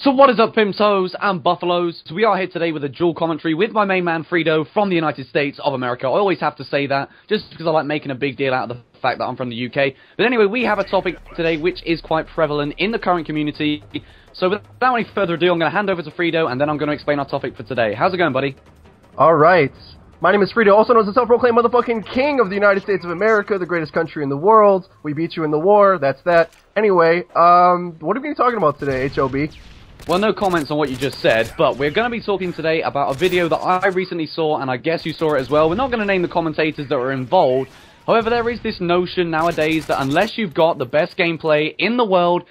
So what is up, pimps, hoes, and buffaloes? So we are here today with a dual commentary with my main man, Fredo, from the United States of America. I always have to say that, just because I like making a big deal out of the fact that I'm from the UK. But anyway, we have a topic today which is quite prevalent in the current community. So without any further ado, I'm going to hand over to Fredo, and then I'm going to explain our topic for today. How's it going, buddy? Alright. My name is Fredo, also known as the self-proclaimed motherfucking king of the United States of America, the greatest country in the world. We beat you in the war, that's that. Anyway, what are we going to be talking about today, HOB? Well, no comments on what you just said, but we're going to be talking today about a video that I recently saw, and I guess you saw it as well. We're not going to name the commentators that were involved. However, there is this notion nowadays that unless you've got the best gameplay in the world,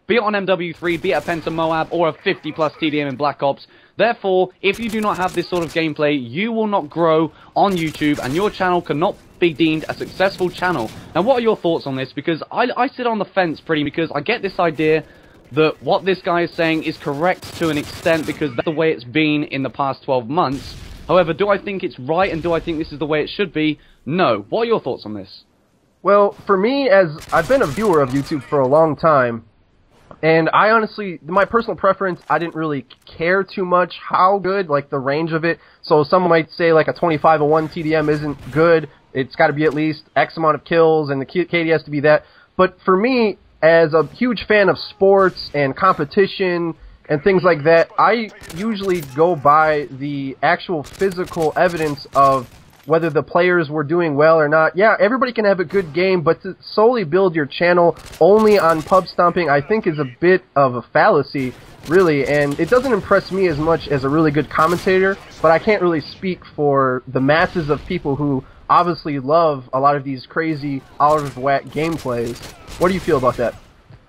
be it on MW3, be it a Penta Moab, or a 50+ TDM in Black Ops, therefore, if you do not have this sort of gameplay, you will not grow on YouTube, and your channel cannot be deemed a successful channel. Now, what are your thoughts on this? Because I sit on the fence pretty, because I get this idea that what this guy is saying is correct to an extent, because that's the way it's been in the past 12 months. However, do I think it's right, and do I think this is the way it should be? No. What are your thoughts on this? Well, for me, as I've been a viewer of YouTube for a long time, and I honestly, my personal preference, I didn't really care too much how good, like, the range of it. So someone might say, like, a 25-1 TDM isn't good. It's got to be at least X amount of kills, and the KD has to be that. But for me, as a huge fan of sports and competition and things like that, I usually go by the actual physical evidence of whether the players were doing well or not. Yeah, everybody can have a good game, but to solely build your channel only on pub stomping, I think is a bit of a fallacy, really, and it doesn't impress me as much as a really good commentator, but I can't really speak for the masses of people who obviously love a lot of these crazy, out-of-whack gameplays. What do you feel about that?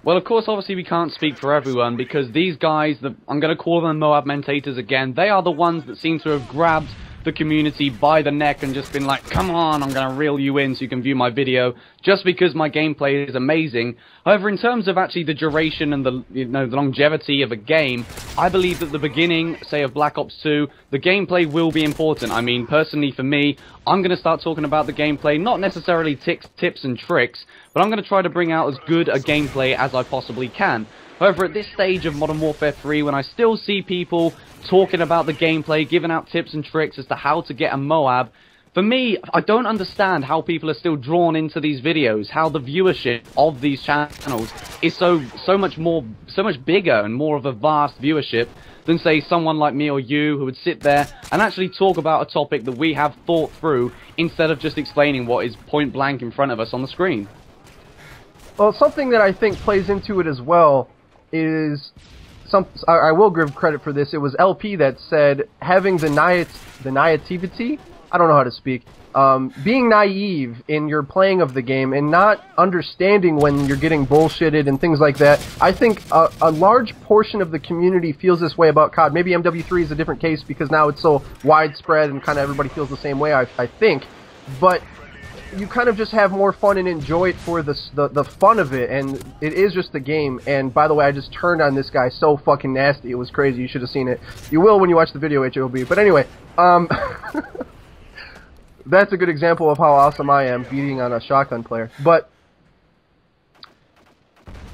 Well, of course, obviously, we can't speak for everyone, because these guys, I'm going to call them Moab Mentators again, they are the ones that seem to have grabbed the community by the neck and just been like, come on, I'm going to reel you in so you can view my video, just because my gameplay is amazing. However, in terms of actually the duration and the longevity of a game, I believe that the beginning, say, of Black Ops 2, the gameplay will be important. I mean, personally for me, I'm going to start talking about the gameplay, not necessarily tips and tricks, but I'm going to try to bring out as good a gameplay as I possibly can. However, at this stage of Modern Warfare 3, when I still see people talking about the gameplay, giving out tips and tricks as to how to get a Moab, for me, I don't understand how people are still drawn into these videos, how the viewership of these channels is so much bigger and more of a vast viewership than, say, someone like me or you who would sit there and actually talk about a topic that we have thought through instead of just explaining what is point blank in front of us on the screen. Well, something that I think plays into it as well is, I will give credit for this, it was LP that said having the naivety, I don't know how to speak, being naive in your playing of the game and not understanding when you're getting bullshitted and things like that. I think a large portion of the community feels this way about COD. Maybe MW3 is a different case because now it's so widespread and kind of everybody feels the same way, I think. But you kind of just have more fun and enjoy it for the fun of it, and it is just a game. And by the way, I just turned on this guy so fucking nasty, it was crazy. You should have seen it. You will when you watch the video, HOB. But anyway, that's a good example of how awesome I am beating on a shotgun player. But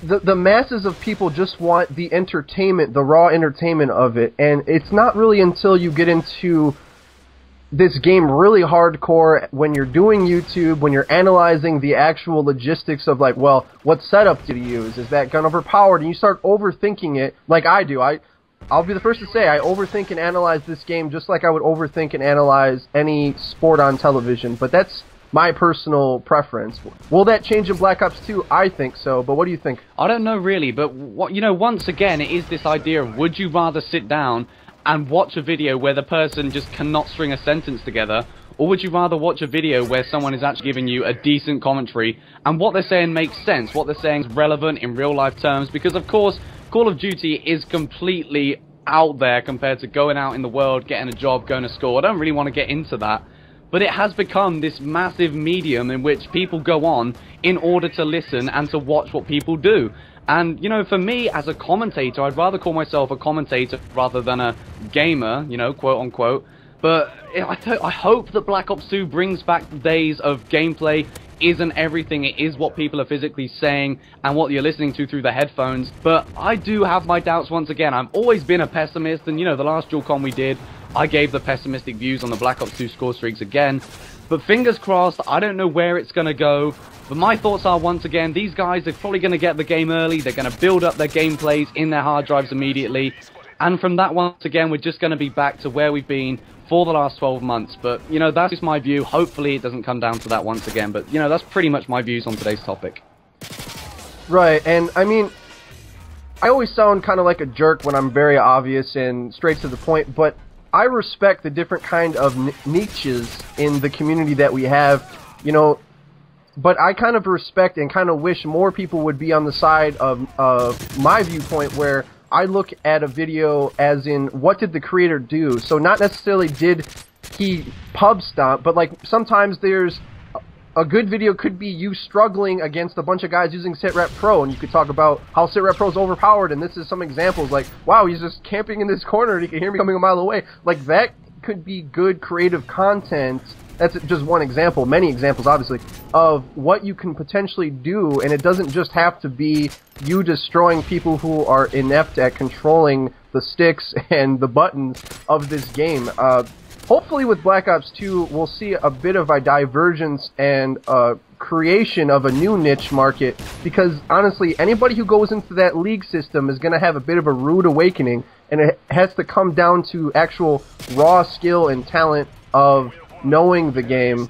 the masses of people just want the entertainment, the raw entertainment of it, and it's not really until you get into this game really hardcore, when you're doing YouTube, when you're analyzing the actual logistics of, like, well, what setup did he use? Is that gun overpowered? And you start overthinking it, like I do. I'll be the first to say, I overthink and analyze this game just like I would overthink and analyze any sport on television, but that's my personal preference. Will that change in Black Ops 2? I think so, but what do you think? I don't know really, but once again, it is this idea of, would you rather sit down and watch a video where the person just cannot string a sentence together, or would you rather watch a video where someone is actually giving you a decent commentary and what they're saying makes sense, what they're saying is relevant in real life terms? Because of course, Call of Duty is completely out there compared to going out in the world, getting a job, going to school. I don't really want to get into that, but it has become this massive medium in which people go on in order to listen and to watch what people do. And, for me, as a commentator, I'd rather call myself a commentator rather than a gamer, quote-unquote, But I hope that Black Ops 2 brings back the days of gameplay isn't everything, it is what people are physically saying and what you're listening to through the headphones. But I do have my doubts once again. I've always been a pessimist, and you know, the last dual con we did, I gave the pessimistic views on the Black Ops 2 score streaks again. But fingers crossed, I don't know where it's going to go. But my thoughts are, once again, these guys are probably going to get the game early, they're going to build up their gameplays in their hard drives immediately. And from that, once again, we're just going to be back to where we've been for the last 12 months. But, you know, that's just my view. Hopefully it doesn't come down to that once again. But, you know, that's pretty much my views on today's topic. Right, and I mean, I always sound kind of like a jerk when I'm very obvious and straight to the point, but I respect the different kind of niches in the community that we have, you know, but I kind of respect and kind of wish more people would be on the side of my viewpoint, where I look at a video as in, what did the creator do? So not necessarily did he pub stomp, but like sometimes there's a good video could be you struggling against a bunch of guys using SitRep Pro, and you could talk about how SitRep Pro is overpowered, and this is some examples, like, wow, he's just camping in this corner and he can hear me coming a mile away. Like, that could be good creative content. That's just one example, many examples obviously, of what you can potentially do, and it doesn't just have to be you destroying people who are inept at controlling the sticks and the buttons of this game. Hopefully with Black Ops 2, we'll see a bit of a divergence and creation of a new niche market, because honestly, anybody who goes into that league system is going to have a bit of a rude awakening, and it has to come down to actual raw skill and talent of knowing the game,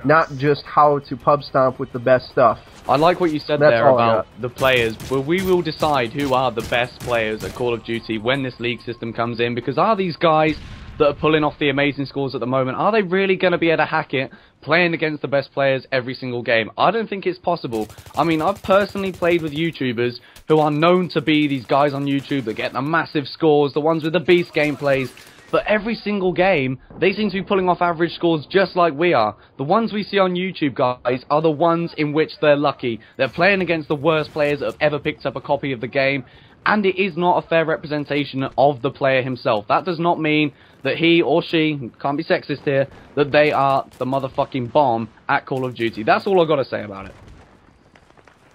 not just how to pub stomp with the best stuff. I like what you said there about the players, but we will decide who are the best players at Call of Duty when this league system comes in, because are these guys that are pulling off the amazing scores at the moment, are they really going to be able to hack it playing against the best players every single game? I don't think it's possible. I mean, I've personally played with YouTubers who are known to be these guys on YouTube that get the massive scores, the ones with the beast gameplays, but every single game, they seem to be pulling off average scores just like we are. The ones we see on YouTube, guys, are the ones in which they're lucky. They're playing against the worst players that have ever picked up a copy of the game, and it is not a fair representation of the player himself. That does not mean that he or she, can't be sexist here, that they are the motherfucking bomb at Call of Duty. That's all I've got to say about it.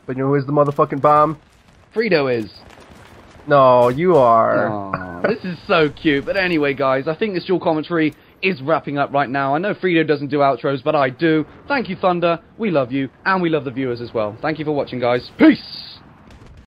But you know who is the motherfucking bomb? Frito is. No, you are. Oh, this is so cute. But anyway, guys, I think this dual commentary is wrapping up right now. I know Frito doesn't do outros, but I do. Thank you, Thunder. We love you, and we love the viewers as well. Thank you for watching, guys. Peace!